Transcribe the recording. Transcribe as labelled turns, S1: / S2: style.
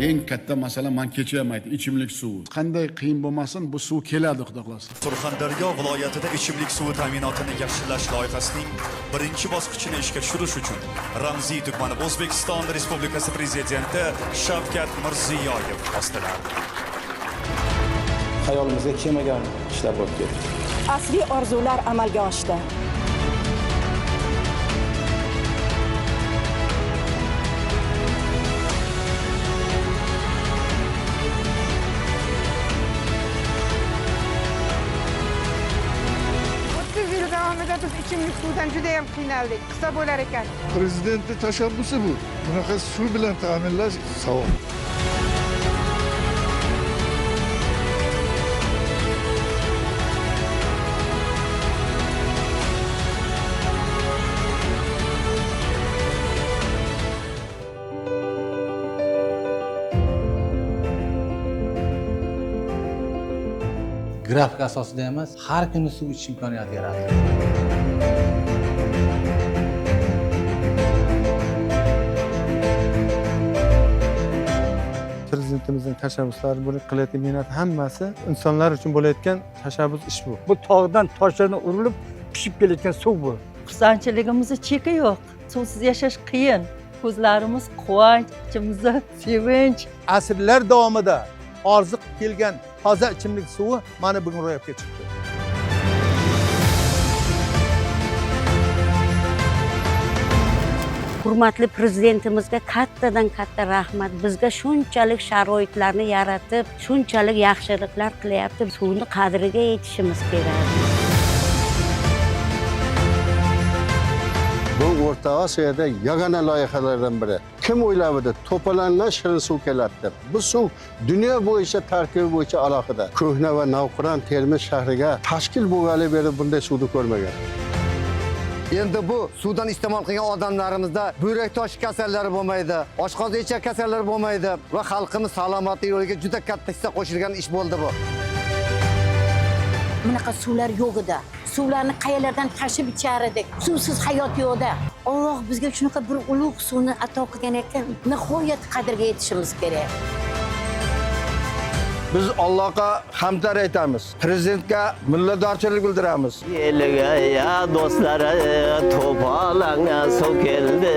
S1: Eng katta masala men kechayam aytdim, ichimlik suvi. Qanday qiyin bo'lmasin, bu suv keladi, xudo xolasa.
S2: Surxondaryo viloyatida ichimlik suvi ta'minotini yaxshilash loyihasining birinchi bosqichini ishga tushirish uchun Ramziy tumani O'zbekiston Respublikasi Prezidenti Shavkat Mirziyoyev ostilar.
S3: Hayolimizga kelmagan ishlar bo'lib ketdi.
S4: Asli orzular amalga oshdi.
S5: Biz ichimlik suvdan juda ham qiynaldik. Qisa bo'lar ekan.
S6: Prezidentning tashabbusi bu. Bunaqa suv bilan ta'minlash savob.
S7: Grafik asosida emas, har kuni suv ichish imkoniyati yaratdi.
S8: Prezidentimizning tashabbuslari, bu qilayotgan mehnat hammasi insonlar uchun bo'layotgan tashabbus ish bu.
S9: Bu tog'dan toshlardan urilib pishib kelayotgan suv bu.
S10: Xursandchiligimizda cheki yo'q. Suvsiz yashash qiyin. Ko'zlarimiz quvonch, ichimizda sevinch.
S8: Asrlar davomida orziq kelgan toza ichimlik suvi mana bugun ro'yobga chiqdi.
S11: Hurmatli prezidentimizga kattadan katta rahmat. Bizga shunchalik sharoitlarni yaratib, shunchalik yaxshiliklar qilyapti. Suvni qadriga yetishimiz kerak.
S12: Bu O'rta Osiyoda yagona loyihalardan biri. Kim o'ylabdi? To'polondan shirin suv keladi deb. Bu suv dunyo bo'yicha tarkibi bo'yicha alohida. Ko'hna va Navqiron Termiz shahriga tashkil bo'lgani beri bunday suvni ko'rmagan.
S13: Endi bu suvdan iste'mol qilgan odamlarimizda buyrak toshi kasallari bo'lmaydi, oshqozon ichak kasallari bo'lmaydi va xalqimiz salomatligi yo'liga juda katta hissa qo'shilgan ish bo'ldi bu.
S11: Bunaqa suvlar yo'q edi. Suvlarni qayalardan tashib ichar edik. Suvsiz hayot yo'qda. Alloh bizga shunaqa bir ulug' suvni ato qilgan ekan, nihoyat qadriga yetishimiz kerak.
S13: Biz Allohga hamdlar aytamiz. Prezidentga minnatdorchilik bildiramiz.
S9: Eliga ya do'stlari to'polonga suv keldi.